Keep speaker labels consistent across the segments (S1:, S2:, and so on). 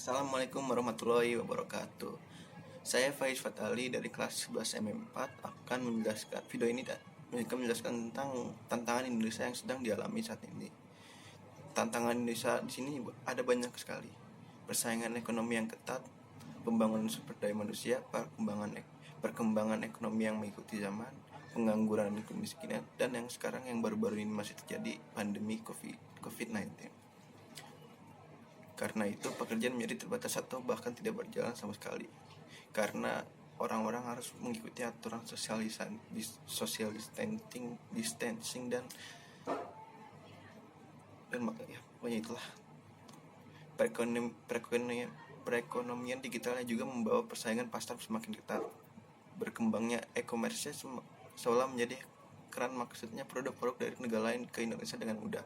S1: Assalamualaikum warahmatullahi wabarakatuh. Saya Faiz Fatali dari kelas 11 MM4 akan menjelaskan tentang tantangan Indonesia yang sedang dialami saat ini. Tantangan Indonesia di sini ada banyak sekali. Persaingan ekonomi yang ketat, pembangunan sumber daya manusia, perkembangan ekonomi yang mengikuti zaman, pengangguran dan kemiskinan, dan yang sekarang yang baru-baru ini masih terjadi pandemi COVID-19. Karena itu pekerjaan menjadi terbatas atau bahkan tidak berjalan sama sekali. Karena orang-orang harus mengikuti aturan social distancing dan ya, pokoknya itulah. Perekonomian digitalnya juga membawa persaingan pasar semakin ketat. Berkembangnya e-commerce seolah menjadi keran, maksudnya produk-produk dari negara lain ke Indonesia dengan mudah.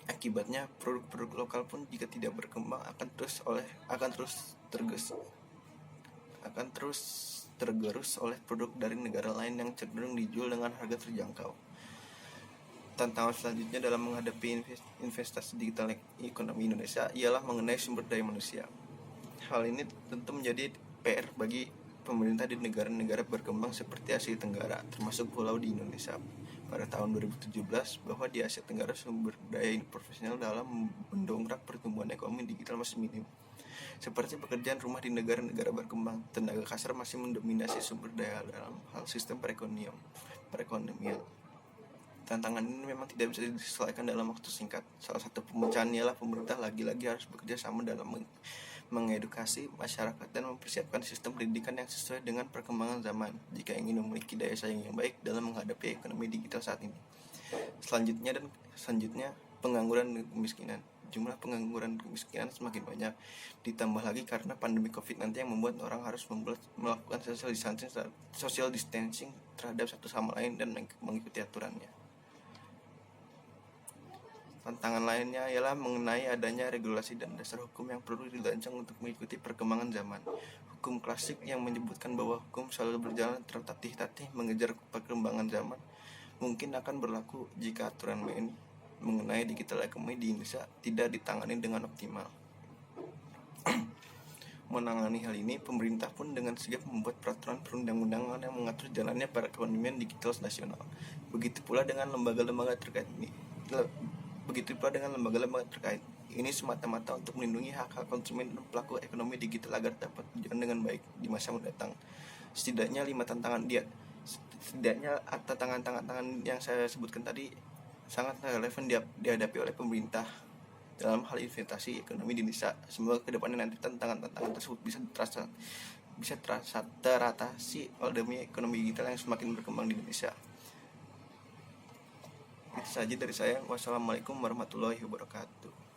S1: Akibatnya produk-produk lokal pun jika tidak berkembang akan terus tergerus oleh produk dari negara lain yang cenderung dijual dengan harga terjangkau. Tantangan selanjutnya dalam menghadapi investasi digital ekonomi Indonesia ialah mengenai sumber daya manusia. Hal ini tentu menjadi PR bagi pemerintah di negara-negara berkembang seperti Asia Tenggara, termasuk pulau di Indonesia. Pada tahun 2017, bahwa di Asia Tenggara sumber daya profesional dalam mendongkrak pertumbuhan ekonomi digital masih minim. Seperti pekerjaan rumah di negara-negara berkembang, tenaga kasar masih mendominasi sumber daya dalam hal sistem perekonomian. Tantangan ini memang tidak bisa diselesaikan dalam waktu singkat. Salah satu pemecahannya ialah pemerintah lagi-lagi harus bekerja sama dalam mengedukasi masyarakat dan mempersiapkan sistem pendidikan yang sesuai dengan perkembangan zaman jika ingin memiliki daya saing yang baik dalam menghadapi ekonomi digital saat ini. Selanjutnya pengangguran dan kemiskinan. Jumlah pengangguran dan kemiskinan semakin banyak, ditambah lagi karena pandemi COVID-19 yang membuat orang harus melakukan social distancing terhadap satu sama lain dan mengikuti aturannya. Tantangan lainnya ialah mengenai adanya regulasi dan dasar hukum yang perlu dirancang untuk mengikuti perkembangan zaman. Hukum klasik yang menyebutkan bahwa hukum selalu berjalan tertatih-tatih mengejar perkembangan zaman mungkin akan berlaku jika aturan main mengenai digital ekonomi di Indonesia tidak ditangani dengan optimal. Menangani hal ini, pemerintah pun dengan sigap membuat peraturan perundang-undangan yang mengatur jalannya perekonomian digital nasional. Begitu pula dengan lembaga-lembaga terkait. Ini semata-mata untuk melindungi hak-hak konsumen dan pelaku ekonomi digital agar dapat berjalan dengan baik di masa mendatang. Setidaknya tantangan yang saya sebutkan tadi sangat relevan dihadapi oleh pemerintah dalam hal investasi ekonomi di Indonesia. Semoga kedepannya nanti tantangan tersebut bisa teratasi demi ekonomi digital yang semakin berkembang di Indonesia. Itu saja dari saya. Wassalamualaikum warahmatullahi wabarakatuh.